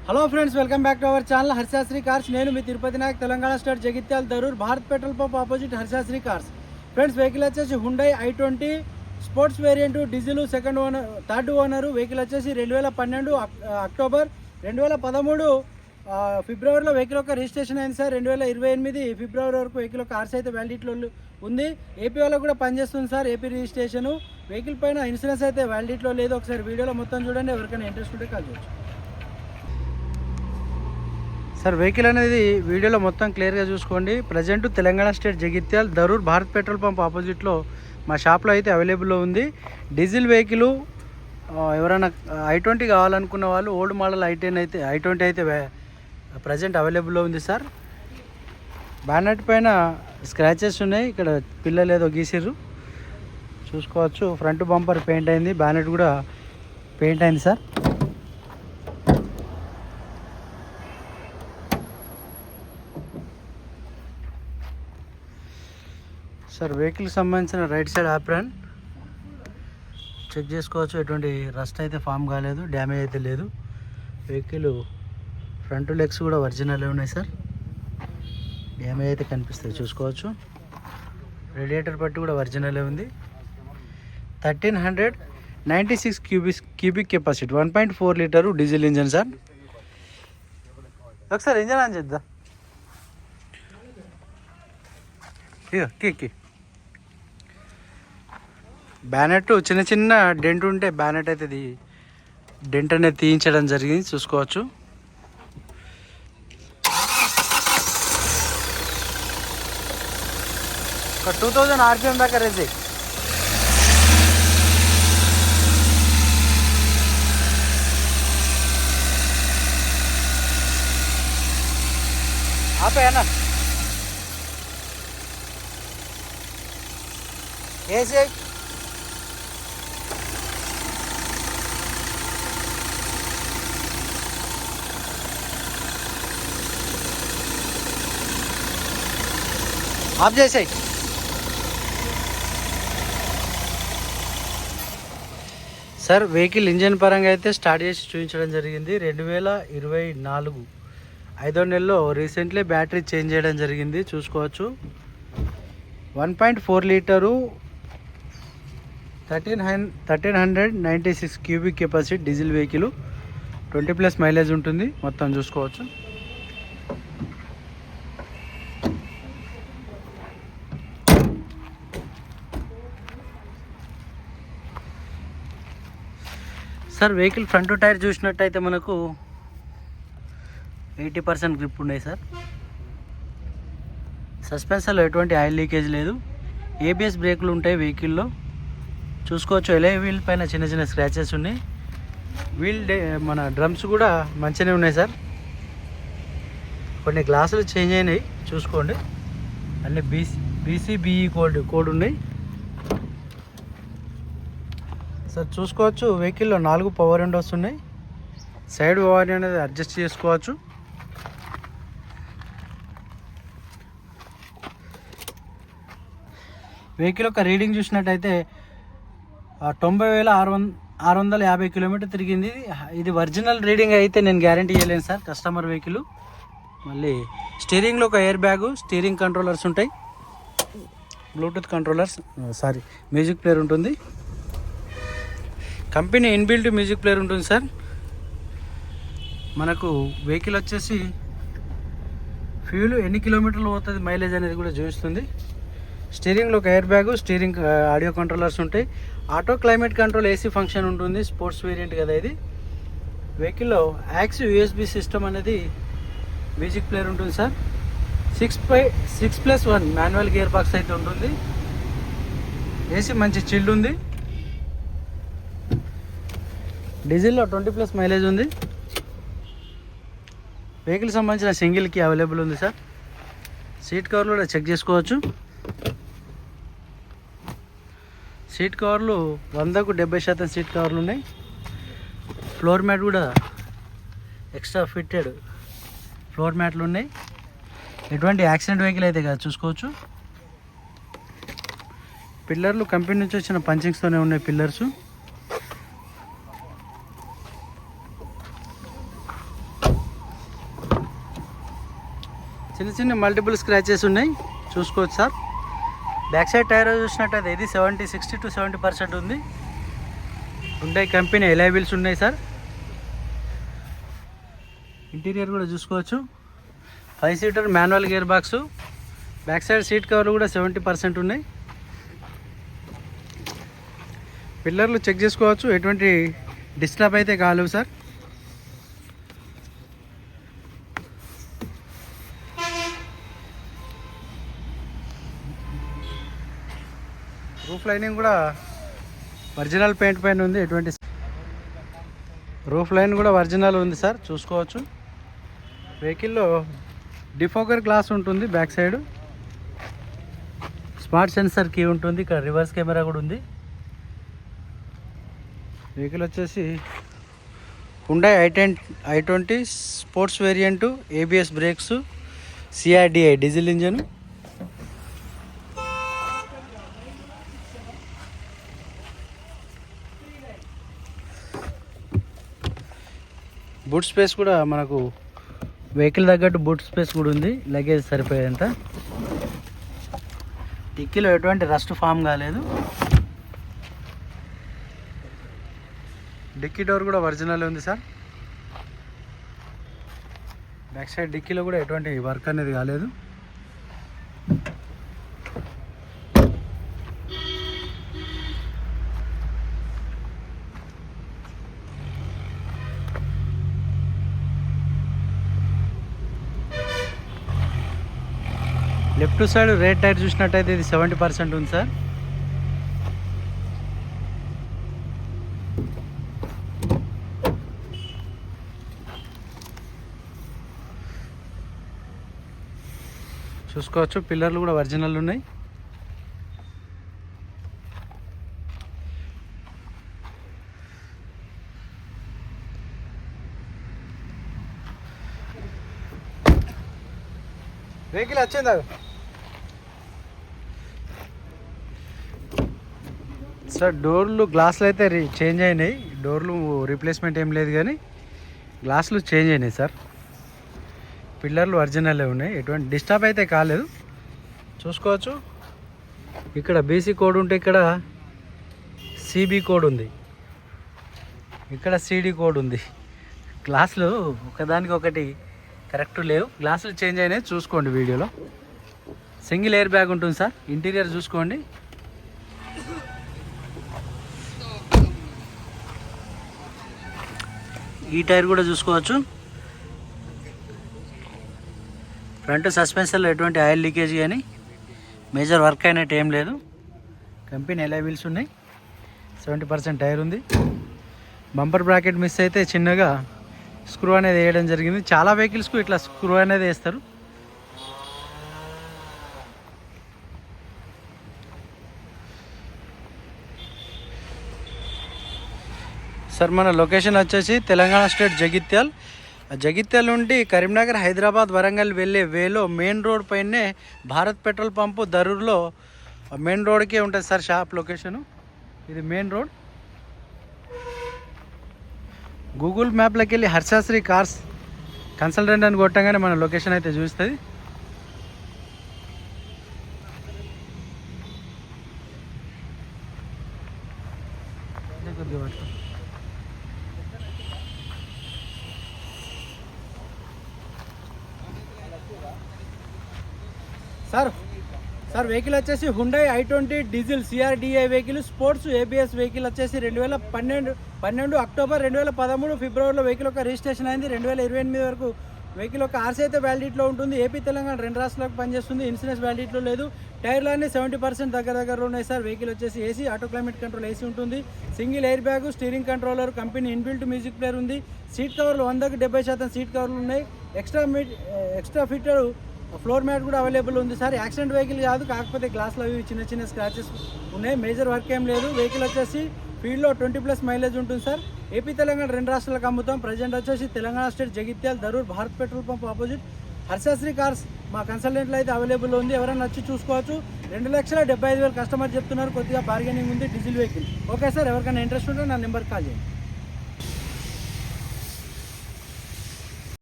Hello friends, welcome back to our channel Harshasri cars. నేను మీ Tirupati Nayak, Telangana state, Jagtial, Dharur, Bharat petrol pump opposite Harshasri cars. Friends, vehicle వచ్చేసి Hyundai i20 sports variant, diesel, third owner. Vehicle వచ్చేసి 2012 October, 2013 ఫిబ్రవరిలో vehicle యొక్క registration అయింది sir. 2028 ఫిబ్రవరి వరకు vehicle యొక్క ఆర్స్ అయితే వ్యాలిడిటీలో ఉంది. ఏపీ వాళ్ళకు కూడా పనిచేస్తుంది సార్, ఏపీ రిజిస్ట్రేషన్. వెహికల్ పైన ఇన్సూరెన్స్ అయితే వ్యాలిడిటీలో లేదు. ఒకసారి వీడియోలో మొత్తం చూడండి, ఎవరికైనా ఇంట్రెస్ట్ ఉంటే కాల్ చేయొచ్చు సార్. వెహికల్ అనేది వీడియోలో మొత్తం క్లియర్గా చూసుకోండి. Present Telangana state, Jagtial, Dharur, Bharat petrol pump ఆపోజిట్లో మా షాప్లో అయితే అవైలబుల్లో ఉంది. డీజిల్ వెహికల్ ఎవరైనా i20 కావాలనుకున్న వాళ్ళు, ఓల్డ్ మోడల్ i20 అయితే ప్రజెంట్ అవైలబుల్లో ఉంది సార్. బ్యానెట్ పైన స్క్రాచెస్ ఉన్నాయి, ఇక్కడ పిల్లలు ఏదో గీసిర్రు చూసుకోవచ్చు. ఫ్రంట్ బంపర్ పెయింట్ అయింది, బ్యానెట్ కూడా పెయింట్ అయింది సార్. సార్, వెహికల్కి సంబంధించిన రైట్ సైడ్ ఆప్రాన్ చెక్ చేసుకోవచ్చు. ఎటువంటి రస్ట్ అయితే ఫామ్ కాలేదు, డ్యామేజ్ అయితే లేదు. వెహికల్ ఫ్రంట్ లెగ్స్ కూడా ఒరిజినలే ఉన్నాయి సార్, డ్యామేజ్ అయితే కనిపిస్తుంది చూసుకోవచ్చు. రేడియేటర్ పట్టు కూడా ఒరిజినలే ఉంది. 1396 cubic capacity, 1.4 litre diesel engine sir. ఒకసారి ఇంజన్ ఆన్ చేద్దాం. కి బ్యానెట్ చిన్న చిన్న డెంట్ ఉంటే బ్యానెట్ అయితే డెంట్ అనేది తీయించడం జరిగింది చూసుకోవచ్చు. ఒక 2000 RPM దాకా రేజ్ ఆపేనా ఏసీ. ఆఫ్ చేసాయి. సార్, వెహికల్ ఇంజన్ పరంగా అయితే స్టార్ట్ చేసి చూపించడం జరిగింది. 2024 5వ నెలలో రీసెంట్లీ బ్యాటరీ చేంజ్ చేయడం జరిగింది చూసుకోవచ్చు. 1.4 litre 1396 cubic capacity diesel vehicle, 20+ mileage ఉంటుంది మొత్తం చూసుకోవచ్చు. సార్, వెహికల్ ఫ్రంట్ టైర్ చూసినట్టయితే మనకు 80% గ్రిప్ ఉన్నాయి సార్. సస్పెన్షన్లో ఎటువంటి ఆయిల్ లీకేజ్ లేదు. ఏబిఎస్ బ్రేకులు ఉంటాయి వెహికల్లో చూసుకోవచ్చు. ఎలై వీల్ పైన చిన్న చిన్న స్క్రాచెస్ ఉన్నాయి. మన డ్రమ్స్ కూడా మంచిగానే ఉన్నాయి సార్. కొన్ని గ్లాసులు చేంజ్ అయినాయి చూసుకోండి. అన్నీ బీసీబీఈ కోడ్ ఉన్నాయి సార్ చూసుకోవచ్చు. వెహికల్లో 4 పవర్ విండోస్ ఉన్నాయి. సైడ్ పవర్ అనేది అడ్జస్ట్ చేసుకోవచ్చు. వెహికల్ యొక్క రీడింగ్ చూసినట్టయితే 90,650 కిలోమీటర్ తిరిగింది. ఇది ఒరిజినల్ రీడింగ్ అయితే నేను గ్యారంటీ ఇవ్వలేను సార్, కస్టమర్ వెహికల్. మళ్ళీ స్టీరింగ్లో ఒక ఎయిర్ బ్యాగు, స్టీరింగ్ కంట్రోలర్స్ ఉంటాయి, బ్లూటూత్ కంట్రోలర్స్, మ్యూజిక్ ప్లేయర్ ఉంటుంది. కంపెనీ ఇన్బిల్ట్ మ్యూజిక్ ప్లేయర్ ఉంటుంది సార్. మనకు వెహికల్ వచ్చేసి ఫ్యూల్ ఎన్ని కిలోమీటర్లు పోతుంది, మైలేజ్ అనేది కూడా చూపిస్తుంది. స్టీరింగ్లో ఒక air bag, steering audio controllers ఉంటాయి. Auto climate control AC function ఉంటుంది. స్పోర్ట్స్ వేరియంట్ కదా ఇది. వెహికల్లో యాక్సివ్ యూఎస్బి సిస్టమ్ అనేది మ్యూజిక్ ప్లేయర్ ఉంటుంది సార్. 6+1 మాన్యువల్ గేర్ బాక్స్ అయితే ఉంటుంది. ఏసీ మంచి చిల్డ్ ఉంది. డీజిల్లో 20+ మైలేజ్ ఉంది. వెహికల్ సంబంధించిన సింగిల్ కీ అవైలబుల్ ఉంది సార్. సీట్ కవర్లు కూడా చెక్ చేసుకోవచ్చు. సీట్ కవర్లు 100కు 70% సీట్ కవర్లు ఉన్నాయి. ఫ్లోర్ మ్యాట్ కూడా ఎక్స్ట్రా ఫిట్టెడ్ ఫ్లోర్ మ్యాట్లు ఉన్నాయి. ఎటువంటి యాక్సిడెంట్ వెహికల్ అయితే కాదు చూసుకోవచ్చు. పిల్లర్లు కంపెనీ నుంచి వచ్చిన పంచింగ్స్తోనే ఉన్నాయి పిల్లర్స్. చిన్న చిన్న మల్టిపుల్ స్క్రాచెస్ ఉన్నాయి, చూసుకోవచ్చు సార్. బ్యాక్ సైడ్ టైర్ చూసినట్టయితే ఇది 60 to 70% ఉంది. హుండై కంపెనీ ఎలాయ్ వీల్స్ ఉన్నాయి సార్. ఇంటీరియర్ కూడా చూసుకోవచ్చు. 5 seater manual gear box. Back side seat కవర్లు కూడా 70% ఉన్నాయి. పిల్లర్లు చెక్ చేసుకోవచ్చు, ఎటువంటి డిస్టర్బ్ అయితే కాలేవు సార్. రూఫ్ లైనింగ్ కూడా ఒరిజినల్ పెయింట్ పైన ఉంది, ఎటువంటి రూఫ్ లైన్ కూడా ఒరిజినల్ ఉంది సార్, చూసుకోవచ్చు. వెహికల్లో డిఫోకర్ గ్లాస్ ఉంటుంది, back side smart sensor key ఉంటుంది, ఇక్కడ రివర్స్ కెమెరా కూడా ఉంది. వెహికల్ వచ్చేసి Hyundai i20 sports variant, ABS brakes, CRDI diesel engine. Boot space కూడా మనకు వెహికల్ తగ్గట్టు బూట్ స్పేస్ కూడా ఉంది, లగేజ్ సరిపోయేంత. డిక్కీలో ఎటువంటి రస్ట్ ఫామ్ కాలేదు. డిక్కీ డోర్ కూడా ఒరిజినల్ ఉంది సార్. బ్యాక్ సైడ్ డిక్కీలో కూడా ఎటువంటి వర్క్ అనేది కాలేదు. లెఫ్ట్ సైడ్ రేట్ టైర్ చూసినట్టయితే ఇది 70% ఉంది సార్. చూసుకోవచ్చు, పిల్లర్లు కూడా ఒరిజినల్ ఉన్నాయి. వెహికల్ వచ్చిందా సార్? డోర్లు గ్లాసులు అయితే చేంజ్ అయినాయి, డోర్లు రీప్లేస్మెంట్ ఏం లేదు కానీ గ్లాసులు చేంజ్ అయినాయి సార్. పిల్లర్లు ఒరిజినలే ఉన్నాయి, ఎటువంటి డిస్టర్బ్ అయితే కాలేదు, చూసుకోవచ్చు. ఇక్కడ BC కోడ్ ఉంటే ఇక్కడ CB కోడ్ ఉంది, ఇక్కడ CD కోడ్ ఉంది. గ్లాసులు ఒకదానికి ఒకటి కరెక్ట్ లేవు, గ్లాసులు చేంజ్ అయినాయి, చూసుకోండి వీడియోలో. సింగిల్ ఎయిర్ బ్యాగ్ ఉంటుంది సార్. ఇంటీరియర్ చూసుకోండి. ఈ టైర్ కూడా చూసుకోవచ్చు. ఫ్రంట్ సస్పెన్షన్లో ఎటువంటి ఆయిల్ లీకేజ్ కానీ మేజర్ వర్క్ అయినట్టు ఏం లేదు. కంపెనీ ఎలాయ్ వీల్స్ ఉన్నాయి, 70% టైర్ ఉంది. బంపర్ బ్రాకెట్ మిస్ అయితే చిన్నగా స్క్రూ అనేది వేయడం జరిగింది. చాలా వెహికల్స్కు ఇట్లా స్క్రూ అనేది వేస్తారు. సార్ మన లొకేషన్ వచ్చేసి తెలంగాణ స్టేట్ జగిత్యాల నుండి కరీంనగర్, హైదరాబాద్, వరంగల్ వెళ్ళే వేలో మెయిన్ రోడ్ పైనే భారత్ పెట్రోల్ పంపు దరూర్లో మెయిన్ రోడ్కే ఉంటుంది సార్ షాప్ లొకేషను. ఇది మెయిన్ రోడ్. గూగుల్ మ్యాప్లోకి వెళ్ళి హర్షాశ్రీ కార్స్ కన్సల్టెంట్ అని కొట్టగానే మన లొకేషన్ అయితే చూస్తుంది. సార్ వెహికల్ వచ్చేసి Hyundai i20 diesel CRDI vehicle, sports ABS vehicle వచ్చేసి 2012 అక్టోబర్ 2013 ఫిబ్రవరిలో వెహికల్ యొక్క రిజిస్ట్రేషన్ అయింది. 2028 వరకు వెహికల్ యొక్క RC అయితే వ్యాలిడిటీలో ఉంటుంది. ఏపీ తెలంగాణ రెండు రాష్ట్రాలకు పనిచేస్తుంది. ఇన్సూరెన్స్ వ్యాలిడిటీలో లేదు. టైర్లు అన్నీ 70% దగ్గర ఉన్నాయి సార్. వెహికల్ వచ్చేసి AC auto climate control AC ఉంటుంది. Single air bag, steering controller, company inbuilt music player ఉంది. సీట్ కవర్లు 100కి 70% సీట్ కవర్లు ఉన్నాయి. ఎక్స్ట్రా ఫిట్టర్ ఫ్లోర్ మ్యాట్ కూడా అవైలబుల్ ఉంది సార్. యాక్సిడెంట్ వెహికల్ కాదు, కాకపోతే గ్లాస్లో అవి చిన్న స్క్రాచెస్ ఉన్నాయి. మేజర్ వర్క్ ఏం లేదు. వెహికల్ వచ్చేసి ఫీల్డ్లో 20+ మైలేజ్ ఉంటుంది సార్. ఏపీ తెలంగాణ రెండు రాష్ట్రాలకు అమ్ముతాం. ప్రజెంట్ వచ్చేసి Telangana state Jagtial Dharur Bharat petrol pump opposite Harshasri cars మా కన్సల్టెంట్లో అయితే అవైలబుల్ ఉంది. ఎవరైనా వచ్చి చూసుకోవచ్చు. 2,75,000 కస్టమర్ చెప్తున్నారు. కొద్దిగా బార్గెనింగ్ ఉంది. Diesel vehicle. ఓకే సార్, ఎవరికైనా ఇంట్రెస్ట్ ఉంటే నా నెంబర్కి కాల్ చేయండి.